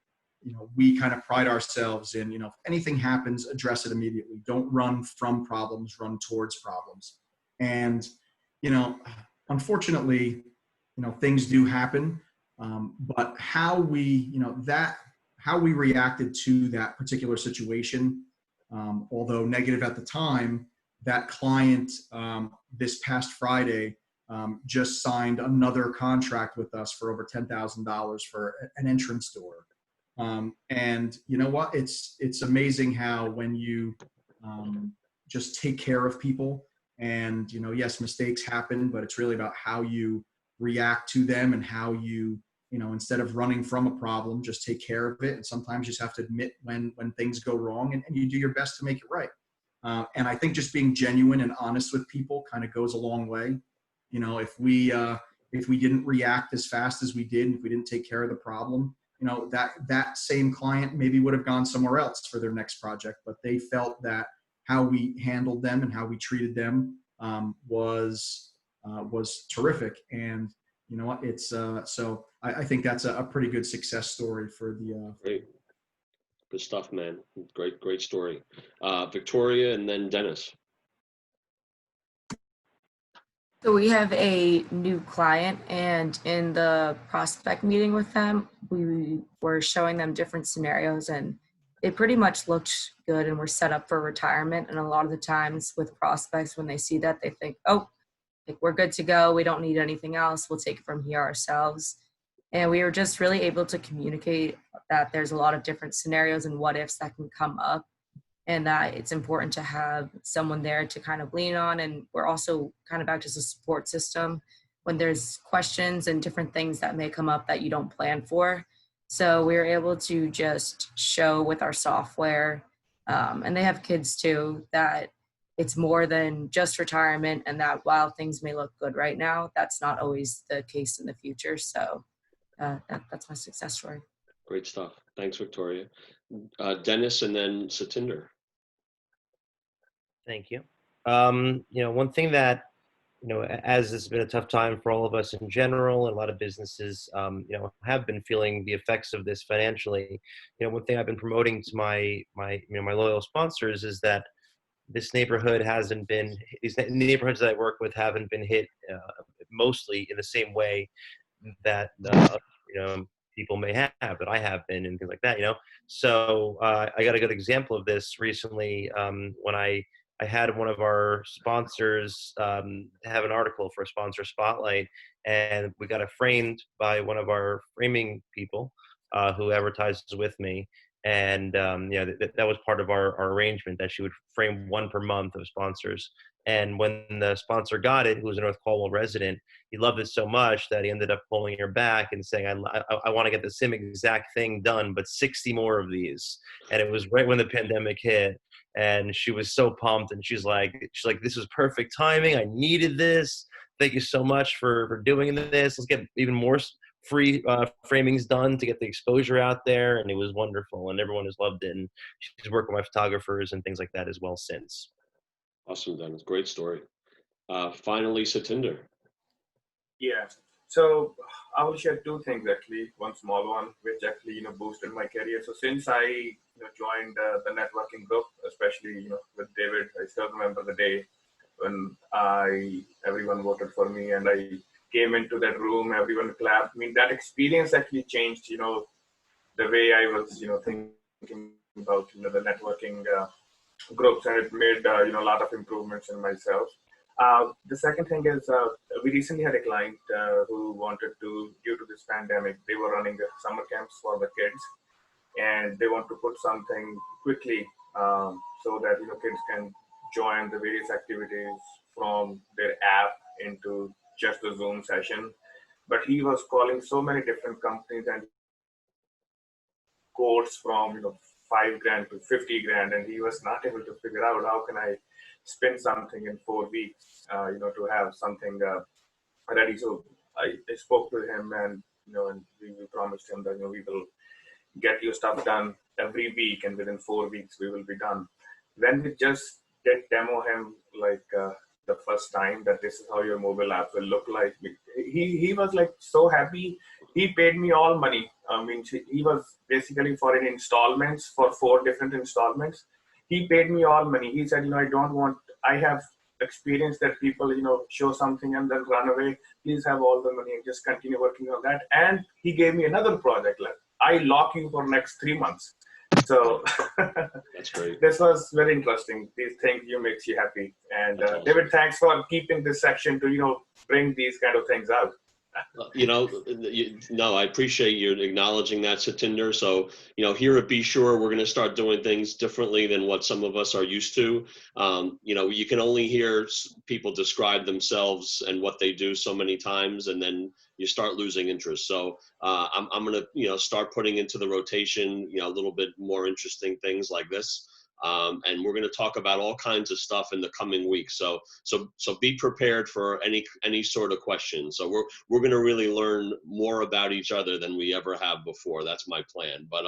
we kind of pride ourselves in, if anything happens, address it immediately. Don't run from problems, run towards problems. And, unfortunately, things do happen. But how we, how we reacted to that particular situation, although negative at the time, that client this past Friday just signed another contract with us for over $10,000 for an entrance door. And you know what? It's amazing how when you just take care of people and, yes, mistakes happen, but it's really about how you react to them and how you, instead of running from a problem, just take care of it. And sometimes you just have to admit when things go wrong and you do your best to make it right. And I think just being genuine and honest with people kind of goes a long way. If we didn't react as fast as we did, if we didn't take care of the problem, that same client maybe would have gone somewhere else for their next project, but they felt that how we handled them and how we treated them was terrific. And you know what, it's so I think that's a pretty good success story for the. Great, good stuff, man. Great story. Victoria, and then Dennis. So we have a new client, and in the prospect meeting with them, we were showing them different scenarios, and it pretty much looked good and we're set up for retirement. And a lot of the times with prospects, when they see that, they think, oh, like we're good to go. We don't need anything else. We'll take it from here ourselves. And we were just really able to communicate that there's a lot of different scenarios and what ifs that can come up, and that it's important to have someone there to kind of lean on. And we're also kind of act as a support system when there's questions and different things that may come up that you don't plan for. So we were able to just show with our software, and they have kids too, that it's more than just retirement, and that while things may look good right now, that's not always the case in the future. So that's my success story. Great stuff. Thanks, Victoria. Dennis, and then Satinder. Thank you. You know, one thing that, you know, as it's been a tough time for all of us in general, and a lot of businesses, you know, have been feeling the effects of this financially. You know, one thing I've been promoting to my loyal sponsors is that this neighborhood hasn't been, these neighborhoods that I work with haven't been hit mostly in the same way that you know, people may have, that I have been, and things like that. You know, so I got a good example of this recently when I had one of our sponsors have an article for a sponsor spotlight, and we got it framed by one of our framing people who advertises with me. And yeah, that was part of our arrangement, that she would frame one per month of sponsors. And when the sponsor got it, who was a North Caldwell resident, he loved it so much that he ended up pulling her back and saying, I want to get the same exact thing done, but 60 more of these. And it was right when the pandemic hit. And she was so pumped, and she's like, this was perfect timing. I needed this. Thank you so much for doing this. Let's get even more free framings done to get the exposure out there. And it was wonderful, and everyone has loved it. And she's worked with my photographers and things like that as well since. Awesome, Dennis. Great story. Finally, Satinder. Yeah. So I will share two things actually. One small one, which actually boosted my career. So since I joined the networking group, especially with David, I still remember the day when everyone voted for me, and I came into that room, everyone clapped. I mean, that experience actually changed the way I was thinking about the networking groups, and it made a lot of improvements in myself. The second thing is we recently had a client who wanted to, due to this pandemic, they were running summer camps for the kids, and they want to put something quickly so that kids can join the various activities from their app into just a Zoom session. But he was calling so many different companies and quotes from $5,000 to $50,000, and he was not able to figure out how can I spin something in 4 weeks, to have something ready. So I spoke to him, and and we promised him that we will get your stuff done every week, and within 4 weeks we will be done. When we just did demo him like the first time that this is how your mobile app will look like, he was like so happy. He paid me all money. I mean, he was basically for in installments, for 4 different installments. He paid me all money. He said, I have experience that people, show something and then run away. Please have all the money and just continue working on that. And he gave me another project. Like, I lock you for next 3 months. So that's great. This was very interesting. These things makes you happy. And awesome. David, thanks for keeping this section to, bring these kind of things out. No, I appreciate you acknowledging that, Satinder. So, here at beSure, we're going to start doing things differently than what some of us are used to. You can only hear people describe themselves and what they do so many times, and then you start losing interest. So I'm going to, start putting into the rotation, a little bit more interesting things like this. And we're going to talk about all kinds of stuff in the coming weeks. So be prepared for any sort of questions. So we're going to really learn more about each other than we ever have before. That's my plan. But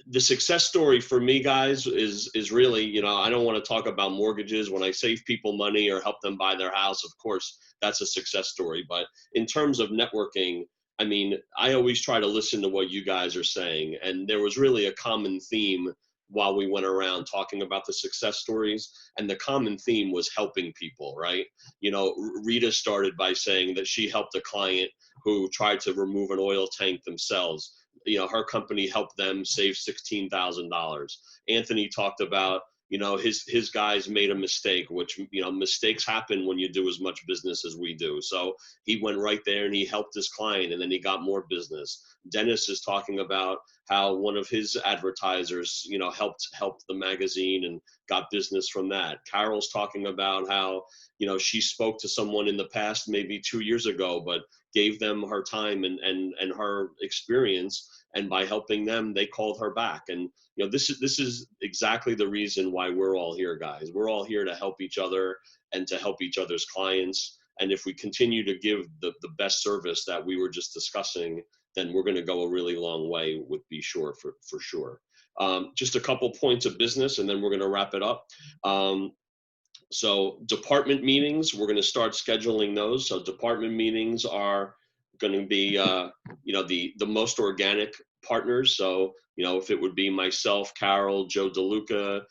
the success story for me, guys, is really, you know, I don't want to talk about mortgages. When I save people money or help them buy their house, of course, that's a success story. But in terms of networking, I mean, I always try to listen to what you guys are saying. And there was really a common theme while we went around talking about the success stories. And the common theme was helping people, right? You know, Rita started by saying that she helped a client who tried to remove an oil tank themselves. You know, her company helped them save $16,000. Anthony talked about, you know, his guys made a mistake, which, you know, mistakes happen when you do as much business as we do. So he went right there and he helped his client, and then he got more business. Dennis is talking about how one of his advertisers, you know, helped the magazine and got business from that. Carol's talking about how, you know, she spoke to someone in the past, maybe 2 years ago, but gave them her time and her experience, and by helping them, they called her back. And you know, this is exactly the reason why we're all here, guys. We're all here to help each other and to help each other's clients. And if we continue to give the best service that we were just discussing, then we're going to go a really long way with beSure for sure. Just a couple points of business, and then we're going to wrap it up. So department meetings, we're going to start scheduling those. So department meetings are going to be, you know, the most organic partners. So, you know, if it would be myself, Carol, Joe DeLuca,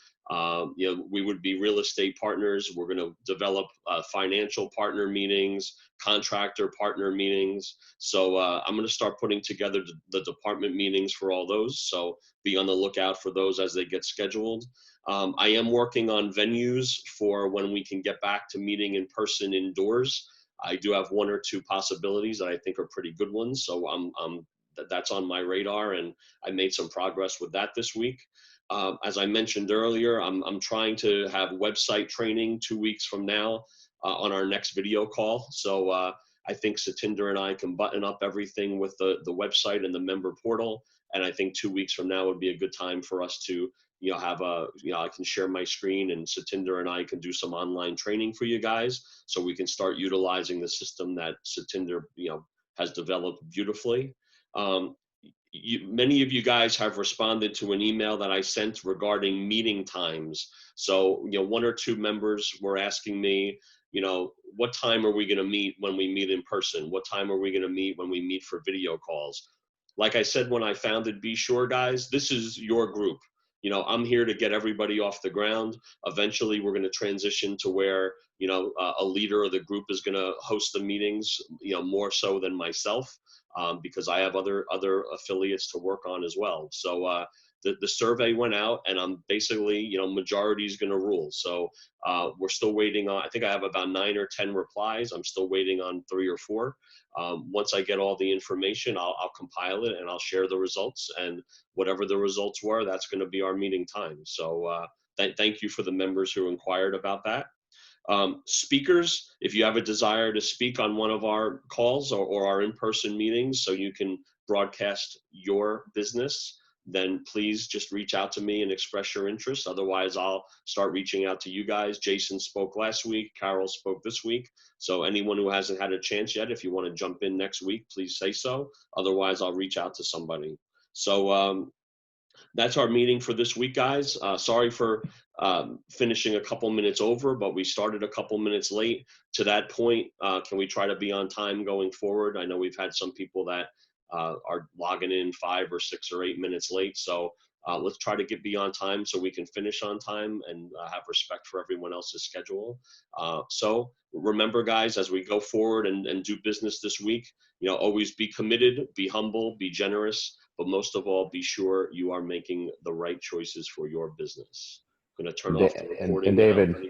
you know, we would be real estate partners. We're going to develop financial partner meetings, contractor partner meetings. So I'm going to start putting together the department meetings for all those. So be on the lookout for those as they get scheduled. I am working on venues for when we can get back to meeting in person indoors. I do have 1 or 2 possibilities that I think are pretty good ones. So that's on my radar, and I made some progress with that this week. As I mentioned earlier, I'm trying to have website training 2 weeks from now on our next video call. So I think Satinder and I can button up everything with the website and the member portal. And I think 2 weeks from now would be a good time for us to, you know, have a, you know, I can share my screen and Satinder and I can do some online training for you guys, so we can start utilizing the system that Satinder, you know, has developed beautifully. Many of you guys have responded to an email that I sent regarding meeting times. So, you know, 1 or 2 members were asking me, you know, what time are we going to meet when we meet in person? What time are we going to meet when we meet for video calls? Like I said, when I founded beSure, guys, this is your group. You know, I'm here to get everybody off the ground. Eventually, we're going to transition to where, you know, a leader of the group is going to host the meetings, you know, more so than myself, because I have other affiliates to work on as well. So the survey went out, and I'm basically, you know, majority is going to rule. So we're still waiting on, I think I have about 9 or 10 replies. I'm still waiting on 3 or 4. Once I get all the information, I'll compile it and I'll share the results, and whatever the results were, that's going to be our meeting time. So thank you for the members who inquired about that. Speakers, if you have a desire to speak on one of our calls or our in-person meetings so you can broadcast your business, then please just reach out to me and express your interest. Otherwise, I'll start reaching out to you guys. Jason spoke last week. Carol spoke this week. So anyone who hasn't had a chance yet, if you want to jump in next week, please say so. Otherwise, I'll reach out to somebody. So that's our meeting for this week, guys. Sorry for finishing a couple minutes over, but we started a couple minutes late. To that point, can we try to be on time going forward? I know we've had some people that are logging in 5 or 6 or 8 minutes late. So let's try to be on time so we can finish on time and have respect for everyone else's schedule. So remember, guys, as we go forward and do business this week, you know, always be committed, be humble, be generous, but most of all, be sure you are making the right choices for your business. I'm going to turn off the recording. And David,